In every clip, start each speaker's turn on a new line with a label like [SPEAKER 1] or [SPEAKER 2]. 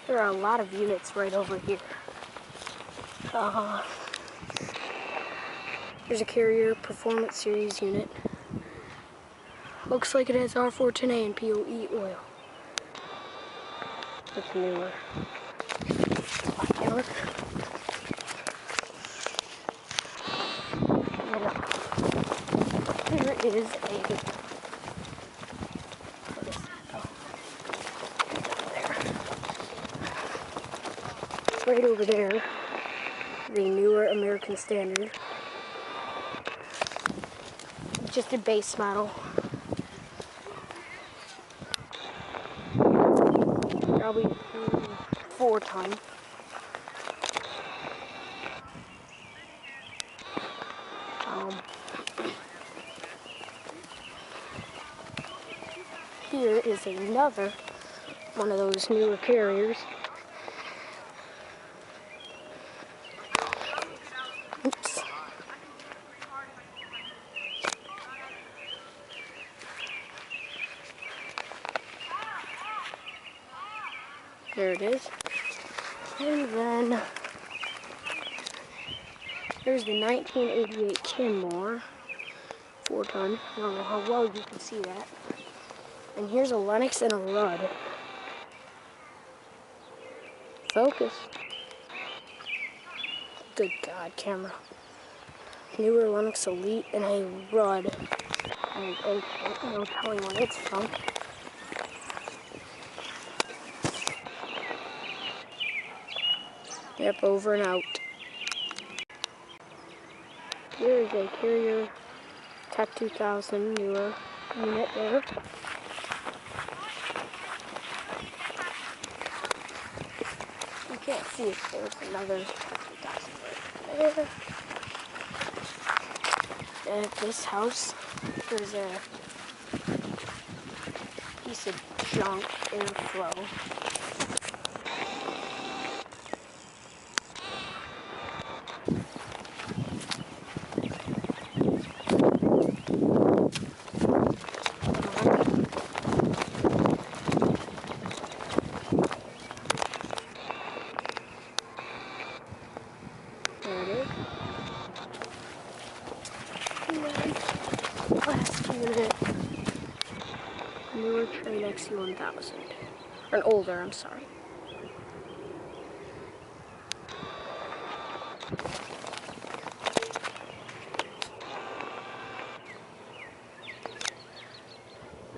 [SPEAKER 1] There are a lot of units right over here. There's a Carrier Performance Series unit. Looks like it has R410A and POE oil. It's newer. Look. Here is right over there, the newer American Standard. Just a base model. Probably 4-ton. Here is another one of those newer Carriers. Oops. There it is. And then there's the 1988 Kenmore 4-ton. I don't know how well you can see that. And here's a Lennox and a Ruud. Focus. Good God, camera. Newer Lennox Elite and a Ruud. And no telling where it's from. Yep, over and out. Here is a Carrier Tech 2000 newer unit there. You can't see if there's another Tech 2000 right there. At this house, there's a piece of junk airflow. Last unit, newer Trane XE1000, or an older, I'm sorry.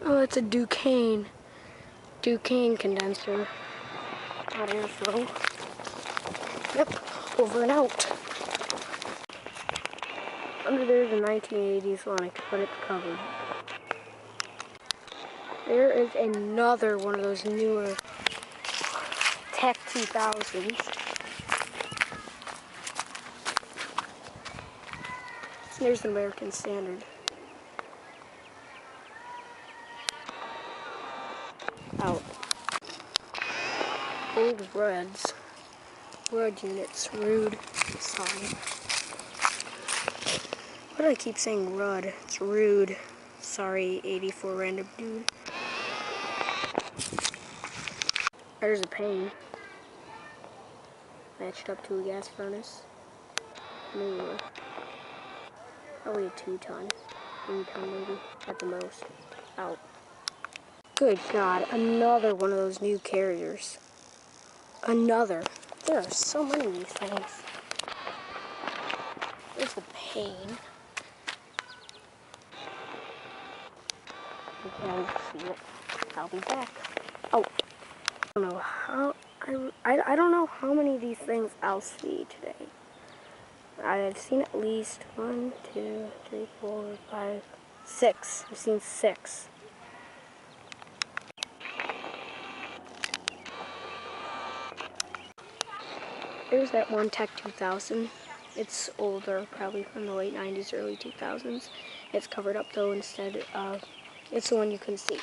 [SPEAKER 1] Oh, it's a Ducane condenser, hot airflow. Yep, over and out. Under there's a 1980s Lennox, but it's covered. There is another one of those newer Tech 2000s. There's the American Standard. Out. Old Ruuds. Ruud units. Ruuds. Sorry. Why do I keep saying Ruud? It's Ruud. Sorry, 84 random dude. There's a Payne. Matched up to a gas furnace. Newer. Probably a 2-ton. 3-ton maybe, at the most. Out. Good God, another one of those new Carriers. Another. There are so many of these things. There's the Payne. You can't see it. I'll be back. Oh. I don't know how I don't know how many of these things I'll see today. I've seen at least 1, 2, 3, 4, 5, 6. I've seen 6. There's that one Tech 2000. It's older, probably from the late 90s, early 2000s. It's covered up though instead of, it's the one you can see.